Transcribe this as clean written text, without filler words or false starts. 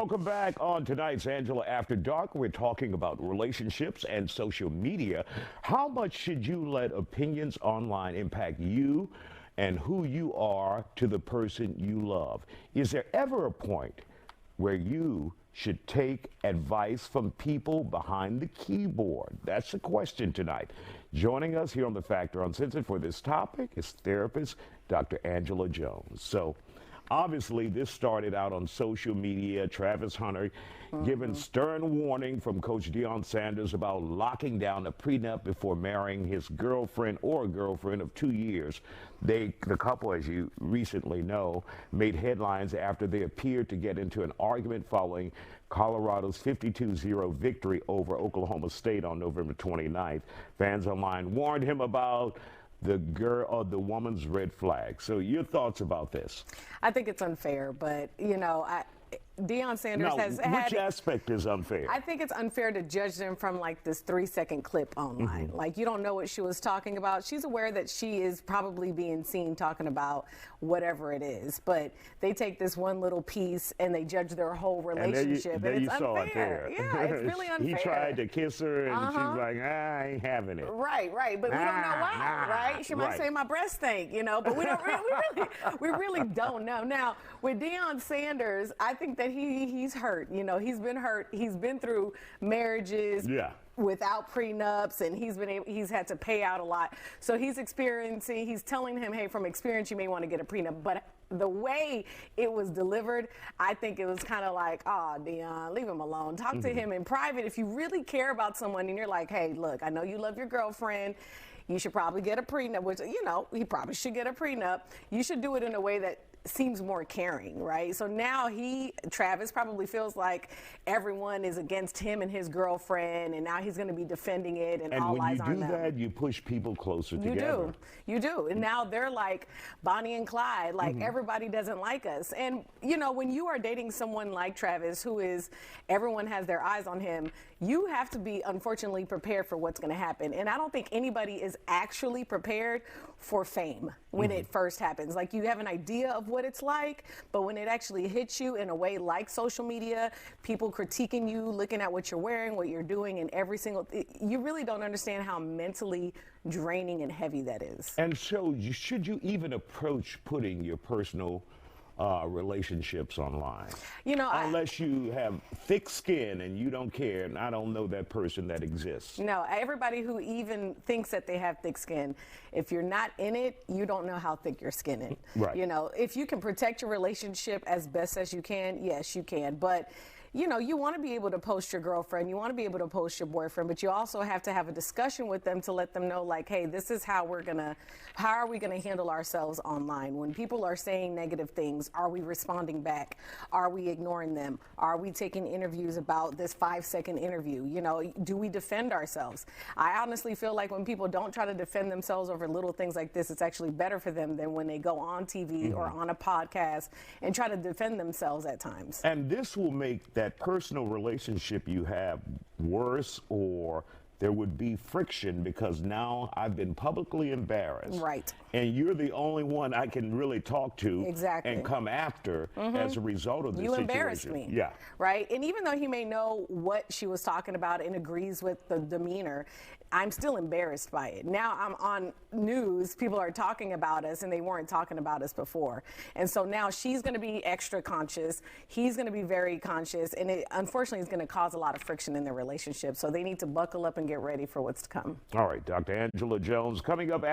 Welcome back on tonight's Angela After Dark. We're talking about relationships and social media. How much should you let opinions online impact you and who you are to the person you love? Is there ever a point where you should take advice from people behind the keyboard? That's the question tonight. Joining us here on The Factor Uncensored for this topic is therapist Dr. Angela Jones. So obviously this started out on social media. Travis Hunter giving stern warning from Coach Deion Sanders about locking down a prenup before marrying his girlfriend or a girlfriend of 2 years. The couple, as you recently know, made headlines after they appeared to get into an argument following Colorado's 52-0 victory over Oklahoma State on November 29th. Fans online warned him about the woman's red flag. So your thoughts about this? I think it's unfair, but you know, Deion Sanders has had. Which aspect is unfair? I think it's unfair to judge them from like this 3-second clip online. Like, you don't know what she was talking about. She's aware that she is probably being seen talking about whatever it is, but they take this one little piece and they judge their whole relationship. There and you it's saw unfair. it there. Yeah, it's really unfair. He tried to kiss her and she's like, I ain't having it. Right, but we don't know why, right? She might say my breasts stink, you know, but we don't we really don't know. Now, with Deion Sanders, I think that he's hurt. You know, he's been hurt. He's been through marriages without prenups, and he's had to pay out a lot. So he's telling him, hey, from experience, you may want to get a prenup. But the way it was delivered, I think it was kind of like, oh, Deion, leave him alone. Talk to him in private. If you really care about someone and you're like, hey, look, I know you love your girlfriend. You should probably get a prenup, which, you know, he probably should get a prenup. You should do it in a way that seems more caring, right? So now Travis probably feels like everyone is against him and his girlfriend, and now he's going to be defending it, and all eyes on them. And when you do that, you push people closer together. You do. And now they're like Bonnie and Clyde, like everybody doesn't like us. And, you know, when you are dating someone like Travis, who is, everyone has their eyes on him, you have to be, unfortunately, prepared for what's going to happen. And I don't think anybody is actually prepared for fame when it first happens. Like, you have an idea of what it's like, but when it actually hits you in a way like social media, people critiquing you, looking at what you're wearing, what you're doing, and you really don't understand how mentally draining and heavy that is. And so should you even approach putting your personal relationships online? You know, unless you have thick skin and you don't care, and I don't know that person that exists. No, everybody who even thinks that they have thick skin, if you're not in it, you don't know how thick your skin is. Right. You know, if you can protect your relationship as best as you can, yes, you can. But you know, you want to be able to post your girlfriend, you want to be able to post your boyfriend, but you also have to have a discussion with them to let them know, like, hey, this is how are we gonna handle ourselves online? When people are saying negative things, are we responding back? Are we ignoring them? Are we taking interviews about this 5-second interview? You know, do we defend ourselves? I honestly feel like when people don't try to defend themselves over little things like this, it's actually better for them than when they go on TV or on a podcast and try to defend themselves at times. And this will make that personal relationship you have worse, or there would be friction because now I've been publicly embarrassed. Right. And you're the only one I can really talk to and come after as a result of this situation. You embarrassed me. Yeah. Right. And even though he may know what she was talking about and agrees with the demeanor, I'm still embarrassed by it. Now I'm on news, people are talking about us, and they weren't talking about us before. And so now she's going to be extra conscious, he's going to be very conscious, and it unfortunately is going to cause a lot of friction in their relationship. So they need to buckle up and get ready for what's to come. All right, Dr. Angela Jones coming up after